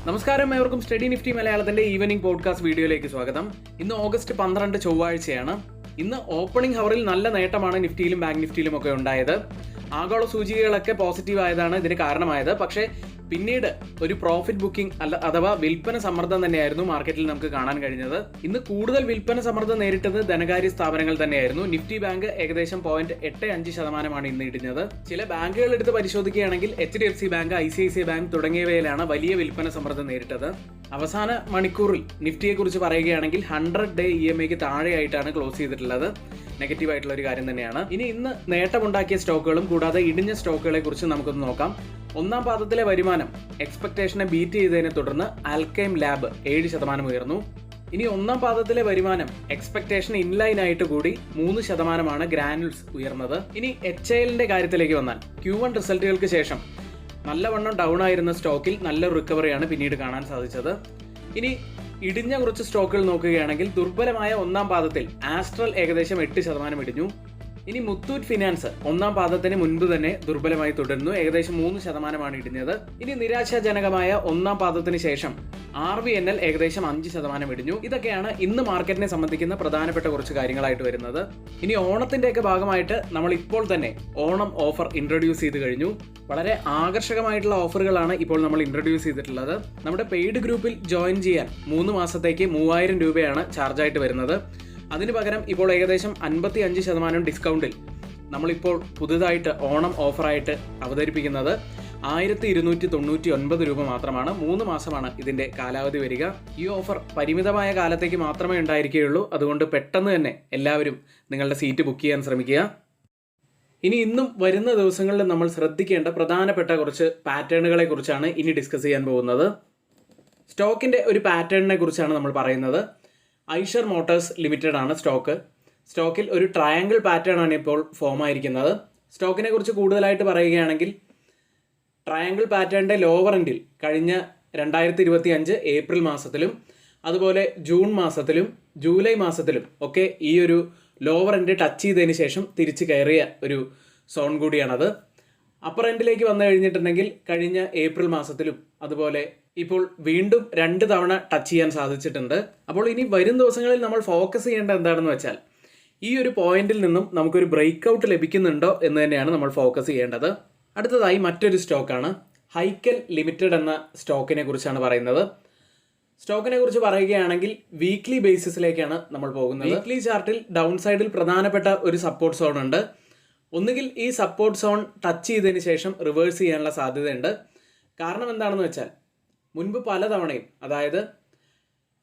നമസ്കാരം, ഏവർക്കും study Nifty മലയാളത്തിന്റെ ഈവനിംഗ് പോഡ്കാസ്റ്റ് വീഡിയോയിലേക്ക് സ്വാഗതം. ഇന്ന് ഓഗസ്റ്റ് 12 ചൊവ്വാഴ്ചയാണ്. ഇന്ന് ഓപ്പണിംഗ് ഹവറിൽ നല്ല നേട്ടമാണ് നിഫ്റ്റിയിലും ബാങ്ക് നിഫ്റ്റിയിലും ഒക്കെ ഉണ്ടായത്. ആഗോള സൂചികകളൊക്കെ പോസിറ്റീവ് ആയതാണ് ഇതിന് കാരണമായത്. പക്ഷേ പിന്നീട് ഒരു പ്രോഫിറ്റ് ബുക്കിംഗ് അഥവാ വിൽപ്പന സമ്മർദ്ദം തന്നെയായിരുന്നു മാർക്കറ്റിൽ നമുക്ക് കാണാൻ കഴിഞ്ഞത്. ഇന്ന് കൂടുതൽ വിൽപ്പന സമ്മർദ്ദം നേരിട്ടത് ധനകാര്യ സ്ഥാപനങ്ങൾ തന്നെയായിരുന്നു. നിഫ്റ്റി ബാങ്ക് ഏകദേശം 0.85% ഇന്ന് ഇടിഞ്ഞത്. ചില ബാങ്കുകൾ എടുത്ത് പരിശോധിക്കുകയാണെങ്കിൽ HDFC ബാങ്ക്, ICICI ബാങ്ക് തുടങ്ങിയവയിലാണ് വലിയ വിൽപ്പന സമ്മർദ്ദം നേരിട്ടത്. അവസാന മണിക്കൂറിൽ നിഫ്റ്റിയെ കുറിച്ച് പറയുകയാണെങ്കിൽ 100-day EMAക്ക് താഴെയായിട്ടാണ് ക്ലോസ് ചെയ്തിട്ടുള്ളത്. നെഗറ്റീവ് ആയിട്ടുള്ള ഒരു കാര്യം തന്നെയാണ്. ഇന്ന് നേട്ടമുണ്ടാക്കിയ സ്റ്റോക്കുകളും കൂടാതെ ഇടിഞ്ഞ സ്റ്റോക്കുകളെ കുറിച്ച് നമുക്കൊന്ന് നോക്കാം. ഒന്നാം പാദത്തിലെ വരുമാനം എക്സ്പെക്ടേഷനെ ബീറ്റ് ചെയ്തതിനെ തുടർന്ന് ആൽക്കൈം ലാബ് 7% ഉയർന്നു. ഒന്നാം പാദത്തിലെ വരുമാനം എക്സ്പെക്ടേഷൻ ഇൻലൈൻ ആയിട്ട് കൂടി 3% ഗ്രാനുൾസ് ഉയർന്നത്. HALന്റെ കാര്യത്തിലേക്ക് വന്നാൽ Q1 റിസൾട്ടുകൾക്ക് ശേഷം നല്ലവണ്ണം ഡൗൺ ആയിരുന്ന സ്റ്റോക്കിൽ നല്ലൊരു റിക്കവറിയാണ് പിന്നീട് കാണാൻ സാധിച്ചത്. ഇടിഞ്ഞ കുറച്ച് സ്റ്റോക്കുകൾ നോക്കുകയാണെങ്കിൽ ദുർബലമായ ഒന്നാം പാദത്തിൽ ആസ്ട്രൽ ഏകദേശം 8% ഇടിഞ്ഞു. മുത്തൂറ്റ് ഫിനാൻസ് ഒന്നാം പാദത്തിന് മുൻപ് തന്നെ ദുർബലമായി തുടരുന്നു, ഏകദേശം 3% ഇടിഞ്ഞത്. നിരാശാജനകമായ ഒന്നാം പാദത്തിന് ശേഷം RVNL ഏകദേശം 5% ഇടിഞ്ഞു. ഇതൊക്കെയാണ് ഇന്ന് മാർക്കറ്റിനെ സംബന്ധിക്കുന്ന പ്രധാനപ്പെട്ട കുറച്ച് കാര്യങ്ങളായിട്ട് വരുന്നത്. ഓണത്തിന്റെ ഒക്കെ ഭാഗമായിട്ട് നമ്മൾ ഇപ്പോൾ തന്നെ ഓണം ഓഫർ ഇൻട്രൊഡ്യൂസ് ചെയ്ത് കഴിഞ്ഞു. വളരെ ആകർഷകമായിട്ടുള്ള ഓഫറുകളാണ് ഇപ്പോൾ നമ്മൾ ഇൻട്രൊഡ്യൂസ് ചെയ്തിട്ടുള്ളത്. നമ്മുടെ പെയ്ഡ് ഗ്രൂപ്പിൽ ജോയിൻ ചെയ്യാൻ 3 മാസത്തേക്ക് 3000 രൂപയാണ് ചാർജായിട്ട് വരുന്നത്. അതിന് പകരം ഇപ്പോൾ ഏകദേശം 55% ഡിസ്കൗണ്ടിൽ നമ്മളിപ്പോൾ പുതുതായിട്ട് ഓണം ഓഫറായിട്ട് അവതരിപ്പിക്കുന്നത് 1299 രൂപ മാത്രമാണ്. 3 മാസമാണ് ഇതിന്റെ കാലാവധി വരിക. ഈ ഓഫർ പരിമിതമായ കാലത്തേക്ക് മാത്രമേ ഉണ്ടായിരിക്കുകയുള്ളൂ. അതുകൊണ്ട് പെട്ടെന്ന് തന്നെ എല്ലാവരും നിങ്ങളുടെ സീറ്റ് ബുക്ക് ചെയ്യാൻ ശ്രമിക്കുക. ഇന്നും വരുന്ന ദിവസങ്ങളിൽ നമ്മൾ ശ്രദ്ധിക്കേണ്ട പ്രധാനപ്പെട്ട കുറച്ച് പാറ്റേണുകളെ കുറിച്ചാണ് ഇനി ഡിസ്കസ് ചെയ്യാൻ പോകുന്നത്. സ്റ്റോക്കിന്റെ ഒരു പാറ്റേണിനെ കുറിച്ചാണ് നമ്മൾ പറയുന്നത്. ഐഷർ മോട്ടോഴ്സ് ലിമിറ്റഡ് ആണ് സ്റ്റോക്കിൽ ഒരു ട്രയാങ്കിൾ പാറ്റേൺ ആണ് ഇപ്പോൾ ഫോം ആയിരിക്കുന്നത്. സ്റ്റോക്കിനെ കുറിച്ച് കൂടുതലായിട്ട് പറയുകയാണെങ്കിൽ ട്രയാങ്കിൾ പാറ്റേണിന്റെ ലോവർ എൻഡിൽ കഴിഞ്ഞ 2025 ഏപ്രിൽ മാസത്തിലും അതുപോലെ ജൂൺ മാസത്തിലും ജൂലൈ മാസത്തിലും ഒക്കെ ഈ ഒരു ലോവർ എൻഡ് ടച്ച് ചെയ്തതിന് ശേഷം തിരിച്ച് കയറിയ ഒരു സോൺ കൂടിയാണത്. അപ്പർ എൻഡിലേക്ക് വന്നു കഴിഞ്ഞിട്ടുണ്ടെങ്കിൽ കഴിഞ്ഞ ഏപ്രിൽ മാസത്തിലും അതുപോലെ ഇപ്പോൾ വീണ്ടും 2 തവണ ടച്ച് ചെയ്യാൻ സാധിച്ചിട്ടുണ്ട്. അപ്പോൾ വരും ദിവസങ്ങളിൽ നമ്മൾ ഫോക്കസ് ചെയ്യേണ്ട എന്താണെന്ന് വെച്ചാൽ ഈ ഒരു പോയിന്റിൽ നിന്നും നമുക്കൊരു ബ്രേക്ക് ഔട്ട് ലഭിക്കുന്നുണ്ടോ എന്ന് തന്നെയാണ് നമ്മൾ ഫോക്കസ് ചെയ്യേണ്ടത്. അടുത്തതായി മറ്റൊരു സ്റ്റോക്കാണ് ഹൈക്കൽ ലിമിറ്റഡ് എന്ന സ്റ്റോക്കിനെ കുറിച്ചാണ് പറയുന്നത്. സ്റ്റോക്കിനെ കുറിച്ച് പറയുകയാണെങ്കിൽ വീക്ക്ലി ബേസിസിലേക്കാണ് നമ്മൾ പോകുന്നത്. വീക്ക്ലി ചാർട്ടിൽ ഡൗൺ സൈഡിൽ പ്രധാനപ്പെട്ട ഒരു സപ്പോർട്ട് സോൺ ഉണ്ട്. ഒന്നുകിൽ ഈ സപ്പോർട്ട് സോൺ ടച്ച് ചെയ്തതിന് ശേഷം റിവേഴ്സ് ചെയ്യാനുള്ള സാധ്യതയുണ്ട്. കാരണം എന്താണെന്ന് വെച്ചാൽ മുൻപ് പലതവണയും, അതായത്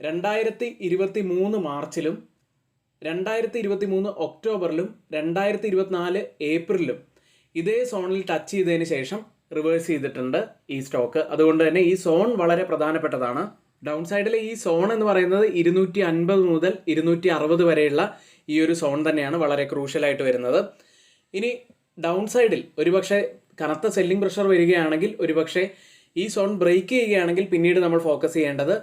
2023 മാർച്ചിലും 2023 ഒക്ടോബറിലും 2024 ഏപ്രിലും ഇതേ സോണിൽ ടച്ച് ചെയ്തതിന് ശേഷം റിവേഴ്സ് ചെയ്തിട്ടുണ്ട് ഈ സ്റ്റോക്ക്. അതുകൊണ്ട് തന്നെ ഈ സോൺ വളരെ പ്രധാനപ്പെട്ടതാണ്. ഡൗൺ സൈഡിലെ ഈ സോൺ എന്ന് പറയുന്നത് 250 മുതൽ 260 വരെയുള്ള ഈ ഒരു സോൺ തന്നെയാണ് വളരെ ക്രൂഷ്യലായിട്ട് വരുന്നത്. ഡൗൺ സൈഡിൽ ഒരുപക്ഷെ കനത്ത സെല്ലിംഗ് പ്രഷർ വരികയാണെങ്കിൽ, ഒരുപക്ഷെ ഈ സോൺ ബ്രേക്ക് ചെയ്യുകയാണെങ്കിൽ പിന്നീട് നമ്മൾ ഫോക്കസ് ചെയ്യേണ്ടത്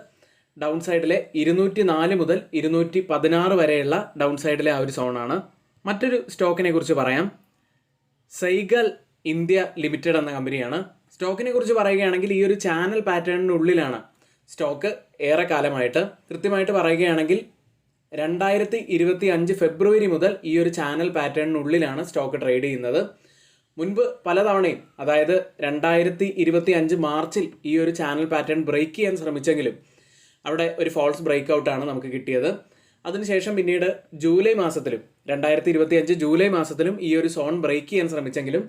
ഡൗൺ സൈഡിലെ 204 മുതൽ 216 വരെയുള്ള ഡൗൺ സൈഡിലെ ആ ഒരു സോണാണ്. മറ്റൊരു സ്റ്റോക്കിനെ കുറിച്ച് പറയാം. സൈഗൽ ഇന്ത്യ ലിമിറ്റഡ് എന്ന കമ്പനിയാണ്. സ്റ്റോക്കിനെ കുറിച്ച് പറയുകയാണെങ്കിൽ ഈ ഒരു ചാനൽ പാറ്റേണിനുള്ളിലാണ് സ്റ്റോക്ക് ഏറെ കാലമായിട്ട്. കൃത്യമായിട്ട് പറയുകയാണെങ്കിൽ 2025 ഫെബ്രുവരി മുതൽ ഈ ഒരു ചാനൽ പാറ്റേണിനുള്ളിലാണ് സ്റ്റോക്ക് ട്രേഡ് ചെയ്യുന്നത്. മുൻപ് പലതവണയും, അതായത് 2025 മാർച്ചിൽ ഈ ഒരു ചാനൽ പാറ്റേൺ ബ്രേക്ക് ചെയ്യാൻ ശ്രമിച്ചെങ്കിലും അവിടെ ഒരു ഫോൾസ് ബ്രേക്ക് ഔട്ടാണ് നമുക്ക് കിട്ടിയത്. അതിനുശേഷം പിന്നീട് ജൂലൈ മാസത്തിലും 2025 ജൂലൈ മാസത്തിലും ഈ ഒരു സോൺ ബ്രേക്ക് ചെയ്യാൻ ശ്രമിച്ചെങ്കിലും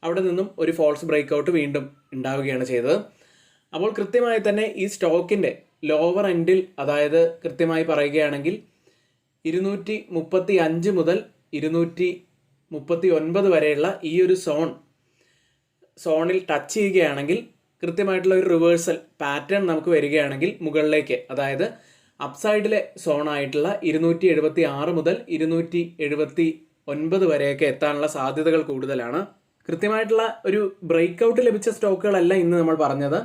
അവിടെ നിന്നും ഒരു ഫോൾസ് ബ്രേക്ക് ഔട്ട് വീണ്ടും ഉണ്ടാവുകയാണ് ചെയ്തത്. അപ്പോൾ കൃത്യമായി തന്നെ ഈ സ്റ്റോക്കിൻ്റെ ലോവർ എൻഡിൽ, അതായത് കൃത്യമായി പറയുകയാണെങ്കിൽ 235 മുതൽ 239 വരെയുള്ള ഈ ഒരു സോണിൽ ടച്ച് ചെയ്യുകയാണെങ്കിൽ, കൃത്യമായിട്ടുള്ള ഒരു റിവേഴ്സൽ പാറ്റേൺ നമുക്ക് വരികയാണെങ്കിൽ മുകളിലേക്ക്, അതായത് അപ്സൈഡിലെ സോണായിട്ടുള്ള 276 മുതൽ 279 വരെയൊക്കെ എത്താനുള്ള സാധ്യതകൾ കൂടുതലാണ്. കൃത്യമായിട്ടുള്ള ഒരു ബ്രേക്ക് ഔട്ട് ലഭിച്ച സ്റ്റോക്കുകളല്ല ഇന്ന് നമ്മൾ പറഞ്ഞത്.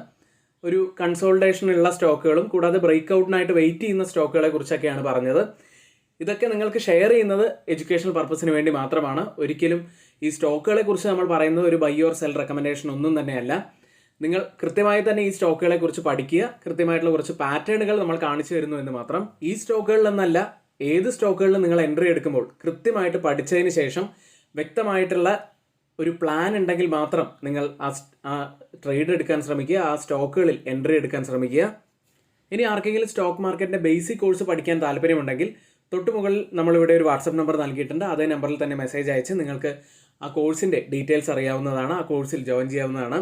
ഒരു കൺസോൾട്ടേഷനുള്ള സ്റ്റോക്കുകളും കൂടാതെ ബ്രേക്ക് ഔട്ടിനായിട്ട് വെയിറ്റ് ചെയ്യുന്ന സ്റ്റോക്കുകളെ കുറിച്ചൊക്കെയാണ് പറഞ്ഞത്. ഇതൊക്കെ നിങ്ങൾക്ക് ഷെയർ ചെയ്യുന്നത് എഡ്യൂക്കേഷണൽ പർപ്പസിന് വേണ്ടി മാത്രമാണ്. ഒരിക്കലും ഈ സ്റ്റോക്കുകളെ കുറിച്ച് നമ്മൾ പറയുന്നത് ഒരു ബൈ ഓർ സെൽ റെക്കമെൻഡേഷൻ ഒന്നും തന്നെയല്ല. നിങ്ങൾ കൃത്യമായി തന്നെ ഈ സ്റ്റോക്കുകളെ കുറിച്ച് പഠിക്കുക. കൃത്യമായിട്ടുള്ള കുറച്ച് പാറ്റേണുകൾ നമ്മൾ കാണിച്ചു തരുന്നു എന്ന് മാത്രം. ഈ സ്റ്റോക്കുകളിൽ നിന്നല്ല, ഏത് സ്റ്റോക്കുകളിൽ നിങ്ങൾ എൻട്രി എടുക്കുമ്പോൾ കൃത്യമായിട്ട് പഠിച്ചതിന് ശേഷം വ്യക്തമായിട്ടുള്ള ഒരു പ്ലാൻ ഉണ്ടെങ്കിൽ മാത്രം നിങ്ങൾ ആ ട്രേഡ് എടുക്കാൻ ശ്രമിക്കുക, ആ സ്റ്റോക്കുകളിൽ എൻട്രി എടുക്കാൻ ശ്രമിക്കുക. ഇനി ആർക്കെങ്കിലും സ്റ്റോക്ക് മാർക്കറ്റിൻ്റെ ബേസിക് കോഴ്സ് പഠിക്കാൻ താല്പര്യമുണ്ടെങ്കിൽ തൊട്ട് മുകളിൽ നമ്മളിവിടെ ഒരു വാട്സപ്പ് നമ്പർ നൽകിയിട്ടുണ്ട്. അതേ നമ്പറിൽ തന്നെ മെസ്സേജ് അയച്ച് നിങ്ങൾക്ക് ആ കോഴ്സിൻ്റെ ഡീറ്റെയിൽസ് അറിയാവുന്നതാണ്. ആ കോഴ്സിൽ ജോയിൻ ചെയ്യാവുന്നതാണ്.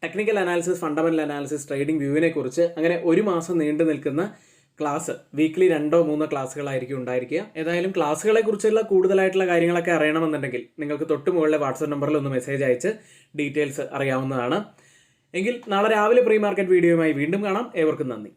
Technical analysis, fundamental analysis, trading വ്യൂവിനെ കുറിച്ച് അങ്ങനെ ഒരു മാസം നീണ്ടു നിൽക്കുന്ന ക്ലാസ് വീക്ക്ലി 2-3 ക്ലാസ്സുകളായിരിക്കും ഉണ്ടായിരിക്കുക. ഏതായാലും ക്ലാസ്സുകളെ കുറിച്ചുള്ള കൂടുതലായിട്ടുള്ള കാര്യങ്ങളൊക്കെ അറിയണമെന്നുണ്ടെങ്കിൽ നിങ്ങൾക്ക് തൊട്ട് മുകളിലെ വാട്സപ്പ് നമ്പറിൽ ഒന്ന് മെസ്സേജ് അയച്ച് ഡീറ്റെയിൽസ് അറിയാവുന്നതാണ്. എങ്കിൽ നാളെ രാവിലെ പ്രീ മാർക്കറ്റ് വീഡിയോയുമായി വീണ്ടും കാണാം. ഏവർക്കും നന്ദി.